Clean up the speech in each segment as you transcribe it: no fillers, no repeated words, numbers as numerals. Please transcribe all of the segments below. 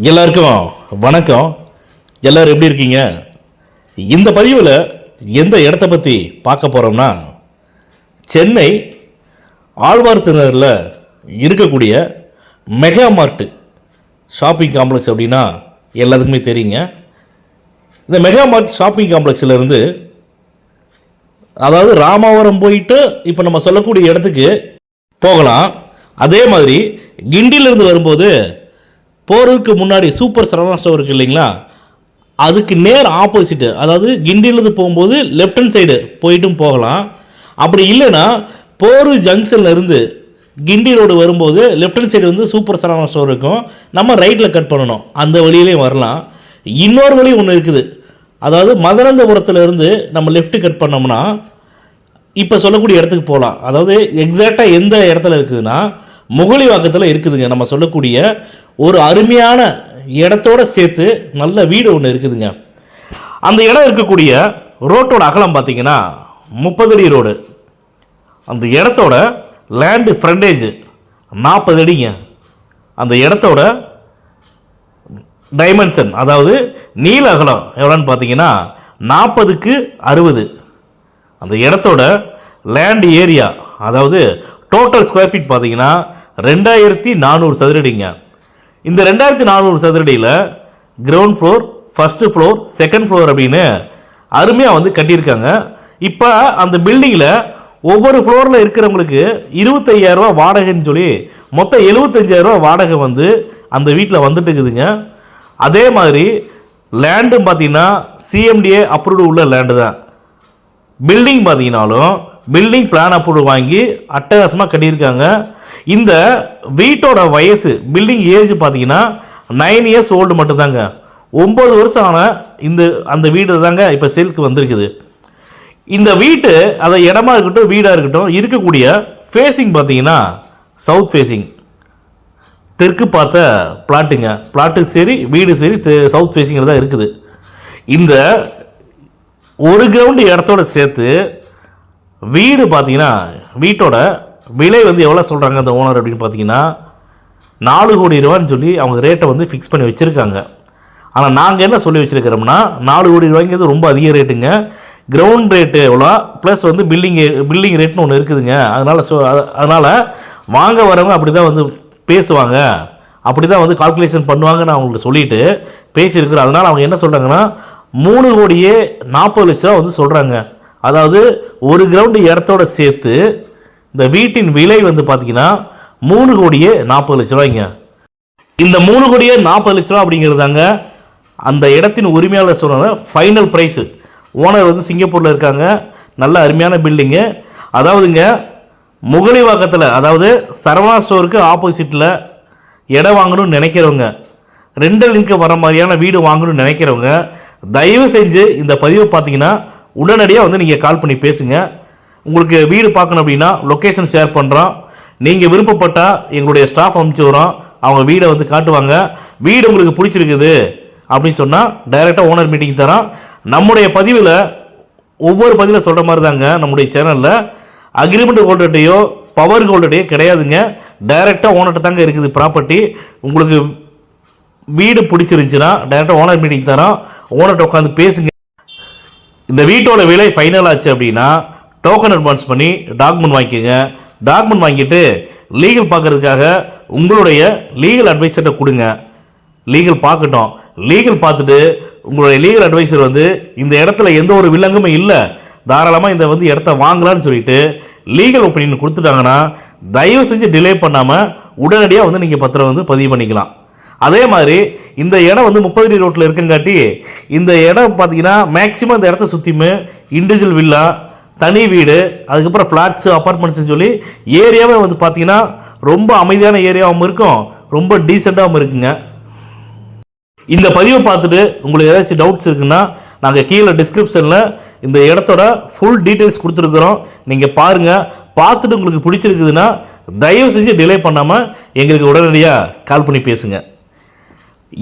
எல்லாருக்கும் வணக்கம். எல்லோரும் எப்படி இருக்கீங்க? இந்த பதிவில் எந்த இடத்த பற்றி பார்க்க போகிறோம்னா, சென்னை ஆழ்வார்த்தினரில் இருக்கக்கூடிய மெகா மார்ட்டு ஷாப்பிங் காம்ப்ளெக்ஸ் அப்படின்னா எல்லாத்துக்குமே தெரியுங்க. இந்த மெகா மார்ட் ஷாப்பிங் காம்ப்ளெக்ஸில் இருந்து, அதாவது ராமாவரம் போயிட்டு இப்போ நம்ம சொல்லக்கூடிய இடத்துக்கு போகலாம். அதே மாதிரி கிண்டியிலிருந்து வரும்போது போகிறதுக்கு முன்னாடி சூப்பர் சரவணா ஸ்டோர் இருக்குது இல்லைங்களா, அதுக்கு நேர் ஆப்போசிட்டு, அதாவது கிண்டியிலேருந்து போகும்போது லெஃப்ட் ஹேண்ட் சைடு போயிட்டும் போகலாம். அப்படி இல்லைன்னா போரூர் ஜங்ஷனில் இருந்து கிண்டி ரோடு வரும்போது லெஃப்ட் ஹேண்ட் சைடு வந்து சூப்பர் சரவணா ஸ்டோர் இருக்கும், நம்ம ரைட்டில் கட் பண்ணணும், அந்த வழியிலையும் வரலாம். இன்னொரு வழி ஒன்று இருக்குது, அதாவது மதுரந்தபுரத்தில் இருந்து நம்ம லெஃப்ட்டு கட் பண்ணோம்னா இப்போ சொல்லக்கூடிய இடத்துக்கு போகலாம். அதாவது எக்ஸாக்டாக எந்த இடத்துல இருக்குதுன்னா, முகலிவாக்கத்தில் இருக்குதுங்க. நம்ம சொல்லக்கூடிய ஒரு அருமையான இடத்தோடு சேர்த்து நல்ல வீடு ஒன்று இருக்குதுங்க. அந்த இடம் இருக்கக்கூடிய ரோட்டோட அகலம் பார்த்திங்கன்னா 30 அடி ரோடு. அந்த இடத்தோட லேண்டு ஃப்ரண்டேஜ் 40 அடிங்க. அந்த இடத்தோட டைமென்ஷன், அதாவது நீள அகலம் எவ்வளோன்னு பார்த்தீங்கன்னா 40க்கு 60. அந்த இடத்தோட லேண்ட் ஏரியா, அதாவது டோட்டல் ஸ்கொயர் ஃபீட் பார்த்தீங்கன்னா 2400 சதுரடிங்க. இந்த 2400 சதுரடியில் ground floor, first floor, second floor அப்படின்னு அருமையாக வந்து கட்டியிருக்காங்க. இப்போ அந்த பில்டிங்கில் ஒவ்வொரு ஃப்ளோரில் இருக்கிறவங்களுக்கு 25,000 ரூபா வாடகைன்னு சொல்லி மொத்தம் 75,000 ரூபா வாடகை வந்து அந்த வீட்டில் வந்துட்டு இருக்குதுங்க. அதே மாதிரி லேண்டும் பார்த்தீங்கன்னா சிஎம்டிஏ அப்ரூவ்டு உள்ள லேண்டு தான். பில்டிங் பார்த்தீங்கன்னாலும் பில்டிங் பிளான் அப்ரூவ் வாங்கி அட்டகாசமாக கட்டியிருக்காங்க. இந்த வீட்டோட வயசு, பில்டிங் ஏஜ் பார்த்தீங்கன்னா 9 இயர்ஸ் ஓல்டு மட்டும்தாங்க. 9 வருஷம் ஆன அந்த வீடு தாங்க இப்போ சேலுக்கு வந்திருக்குது. இந்த வீட்டு, அதை இடமா இருக்கட்டும் வீடாக இருக்கட்டும், இருக்கக்கூடிய ஃபேஸிங் பார்த்தீங்கன்னா சவுத் ஃபேஸிங், தெற்கு பார்த்த பிளாட்டுங்க. பிளாட்டு சரி வீடு சரி சவுத் ஃபேஸிங்கில் தான் இருக்குது. இந்த ஒரு கிரவுண்டு இடத்தோட சேர்த்து வீடு பார்த்தீங்கன்னா, வீட்டோட விலை வந்து எவ்வளோ சொல்கிறாங்க அந்த ஓனர் அப்படின்னு பார்த்தீங்கன்னா 4 கோடி ரூபான்னு சொல்லி அவங்க ரேட்டை வந்து ஃபிக்ஸ் பண்ணி வச்சுருக்காங்க. ஆனால் நாங்கள் என்ன சொல்லி வச்சுருக்கிறோம்னா, 4 கோடி ரூபாய்ங்கிறது ரொம்ப அதிக ரேட்டுங்க. கிரவுண்ட் ரேட்டு எவ்வளோ ப்ளஸ் வந்து பில்டிங் ரேட்னு ஒன்று இருக்குதுங்க. அதனால் வாங்க வரவங்க அப்படி தான் வந்து பேசுவாங்க, அப்படி தான் வந்து கால்குலேஷன் பண்ணுவாங்க. நான் அவங்களுக்கு சொல்லிவிட்டு பேசியிருக்கிறேன். அதனால் அவங்க என்ன சொல்கிறாங்கன்னா 3 கோடியே 40 லட்ச ரூபா வந்து சொல்கிறாங்க. அதாவது ஒரு கிரவுண்டு இடத்தோட சேர்த்து இந்த வீட்டின் விலை வந்து பார்த்தீங்கன்னா 3 கோடியே 40 லட்ச ரூபாய்ங்க. இந்த 3 கோடியே 40 லட்ச ரூபா அப்படிங்கிறதாங்க அந்த இடத்தின் உரிமையாளர் சொன்ன ஃபைனல் ப்ரைஸு. ஓனர் வந்து சிங்கப்பூரில் இருக்காங்க. நல்ல அருமையான பில்டிங்கு. அதாவதுங்க முகலிவாக்கத்தில், அதாவது சரவணா ஸ்டோருக்கு ஆப்போசிட்டில் இடம் வாங்கணும்னு நினைக்கிறவங்க, ரெண்டல் இன்கம் வர மாதிரியான வீடு வாங்கணும்னு நினைக்கிறவங்க தயவு செஞ்சு இந்த பதிவை பார்த்தீங்கன்னா உடனடியாக வந்து நீங்கள் கால் பண்ணி பேசுங்க. உங்களுக்கு வீடு பார்க்கணும் அப்படின்னா லொக்கேஷன் ஷேர் பண்ணுறோம். நீங்கள் விருப்பப்பட்டால் எங்களுடைய ஸ்டாஃப் அனுப்பிச்சி வரோம், அவங்க வீடை வந்து காட்டுவாங்க. வீடு உங்களுக்கு பிடிச்சிருக்குது அப்படின்னு சொன்னால் டைரெக்டாக ஓனர் மீட்டிங் தரோம். நம்முடைய பதிவில் ஒவ்வொரு பதிவில் சொல்கிற மாதிரி தாங்க நம்முடைய சேனலில் அக்ரிமெண்ட் ஹோல்டர்டையோ பவர் ஹோல்டர்டையோ கிடையாதுங்க. டைரெக்டாக ஓனர்கிட்ட தாங்க இருக்குது ப்ராப்பர்ட்டி. உங்களுக்கு வீடு பிடிச்சிருந்துச்சுன்னா டைரெக்டாக ஓனர் மீட்டிங் தரோம், ஓனர்கிட்ட உட்காந்து பேசுங்க. இந்த வீட்டோட விலை ஃபைனல் ஆச்சு அப்படின்னா டோக்கன் அட்வான்ஸ் பண்ணி டாக்குமெண்ட் வாங்கிக்கோங்க. டாக்குமெண்ட் வாங்கிட்டு லீகல் பார்க்குறதுக்காக உங்களுடைய லீகல் அட்வைசர்கிட்ட கொடுங்க. லீகல் பார்க்கட்டும். லீகல் பார்த்துட்டு உங்களுடைய லீகல் அட்வைசர் வந்து இந்த இடத்துல எந்த ஒரு வில்லங்கமும் இல்லை, தாராளமாக இந்த வந்து இடத்த வாங்கலான்னு சொல்லிட்டு லீகல் ஒப்பீனியன் கொடுத்துட்டாங்கன்னா தயவு செஞ்சு டிலே பண்ணாமல் உடனடியாக வந்து நீங்கள் பத்திரம் வந்து பதிவு பண்ணிக்கலாம். அதே மாதிரி இந்த இடம் வந்து 30 அடி ரோட்டில் இருக்குங்காட்டி இந்த இடம் பார்த்தீங்கன்னா மேக்ஸிமம் இந்த இடத்த சுற்றியுமே இண்டிவிஜுவல் வில்லா, தனி வீடு, அதுக்கப்புறம் ஃப்ளாட்ஸு, அப்பார்ட்மெண்ட்ஸ்னு சொல்லி ஏரியாவே வந்து பார்த்தீங்கன்னா ரொம்ப அமைதியான ஏரியாவும் இருக்கும், ரொம்ப டீசெண்டாகவும் இருக்குங்க. இந்த பதிவை பார்த்துட்டு உங்களுக்கு ஏதாச்சும் டவுட்ஸ் இருக்குன்னா நாங்கள் கீழே டிஸ்கிரிப்ஷனில் இந்த இடத்தோட ஃபுல் டீட்டெயில்ஸ் கொடுத்துருக்குறோம். நீங்கள் பாருங்கள். பார்த்துட்டு உங்களுக்கு பிடிச்சிருக்குதுன்னா தயவு செஞ்சு டிலே பண்ணாமல் எங்களுக்கு உடனடியாக கால் பண்ணி பேசுங்க.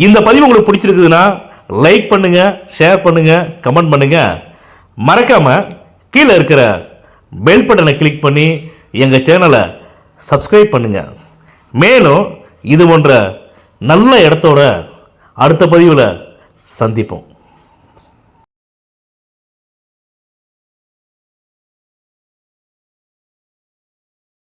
இந்த பதிவு உங்களுக்கு பிடிச்சிருக்குதுன்னா லைக் பண்ணுங்கள், ஷேர் பண்ணுங்கள், கமெண்ட் பண்ணுங்கள். மறக்காமல் கீழே இருக்கிற பெல் பட்டனை கிளிக் பண்ணி எங்கள் சேனலை சப்ஸ்கிரைப் பண்ணுங்கள். மேலும் இது போன்ற நல்ல இடத்தோட அடுத்த பதிவில் சந்திப்போம்.